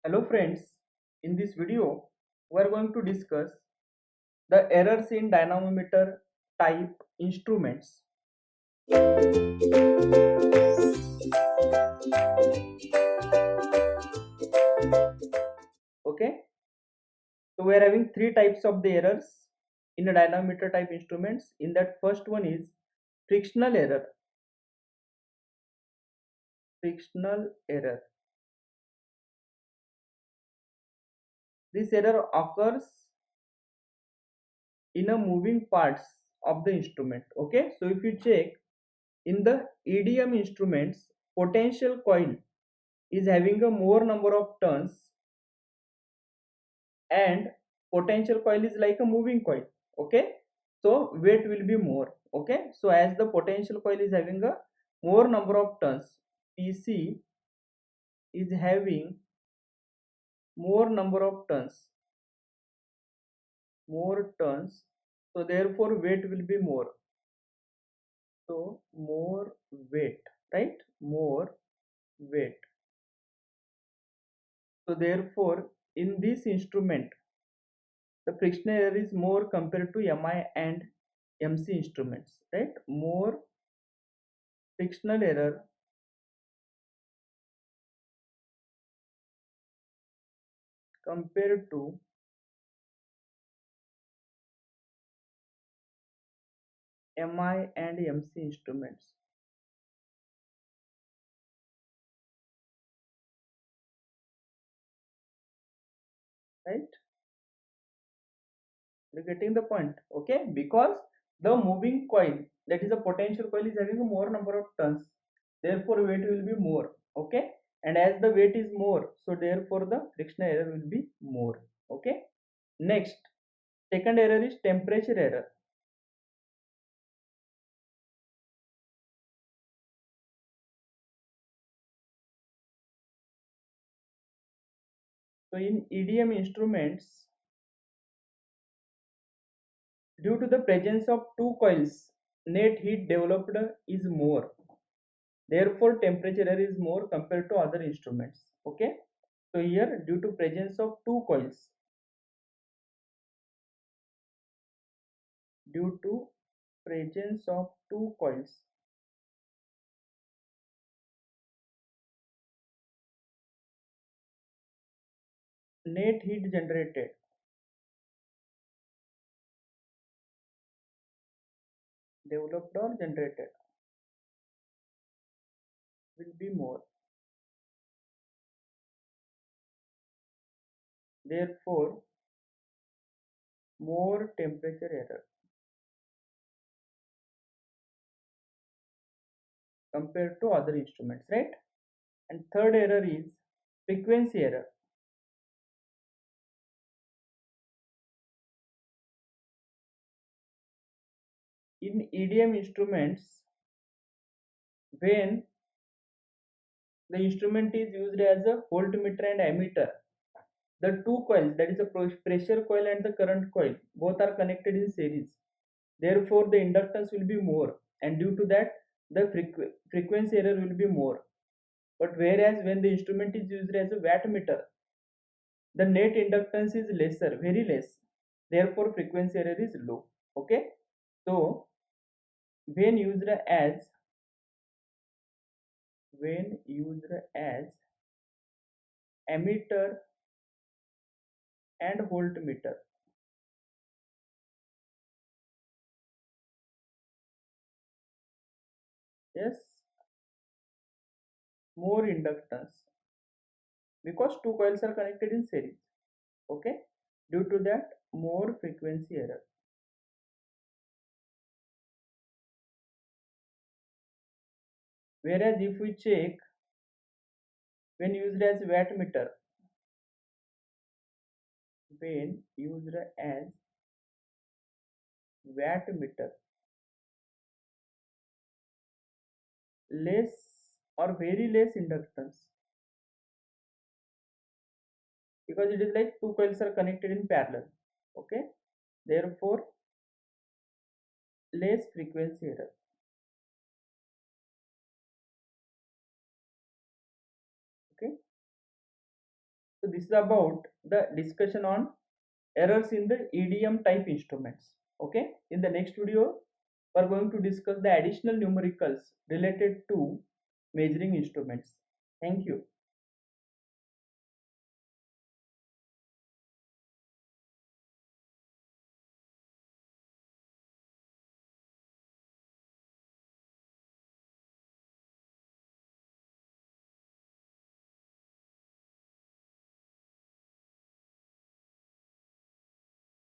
Hello friends, in this video we are going to discuss the errors in dynamometer type instruments. Okay, so we are having three types of the errors in a dynamometer type instruments. In that, first one is frictional error. Frictional error. This error occurs in a moving parts of the instrument. Okay, so if you check in the EDM instruments, potential coil is having a more number of turns, and potential coil is like a moving coil. Okay, so weight will be more. Okay, so as the potential coil is having a more number of turns, PC is having more number of turns, so therefore weight will be more. So more weight, right? More weight. So therefore in this instrument the frictional error is more compared to MI and MC instruments, right? More frictional error compared to MI and MC instruments, right? You're getting the point. Okay, because the moving coil, that is the potential coil, is having a more number of turns, therefore weight will be more. Okay, and as the weight is more, so therefore the frictional error will be more. Okay, next, second error is temperature error. So in EDM instruments, due to the presence of two coils, net heat developed is more. Therefore, temperature error is more compared to other instruments. Okay. So here, due to presence of two coils, due to presence of two coils, net heat generated developed or generated will be more. Therefore, more temperature error compared to other instruments, right? And third error is frequency error. In EDM instruments, when the instrument is used as a voltmeter and ammeter, the two coils, that is a pressure coil and the current coil, both are connected in series. Therefore the inductance will be more, and due to that the frequency error will be more. But whereas when the instrument is used as a wattmeter, the net inductance is lesser, very less, therefore frequency error is low. Okay, so when used as when used as ammeter and voltmeter, yes, more inductance, because two coils are connected in series. Okay, due to that more frequency error. Whereas if we check when used as wattmeter, when used as wattmeter, less or very less inductance, because it is like two coils are connected in parallel. Okay, therefore less frequency error. Okay, so So this is about the discussion on errors in the EDM type instruments. Okay, in the next video we are going to discuss the additional numericals related to measuring instruments. Thank you.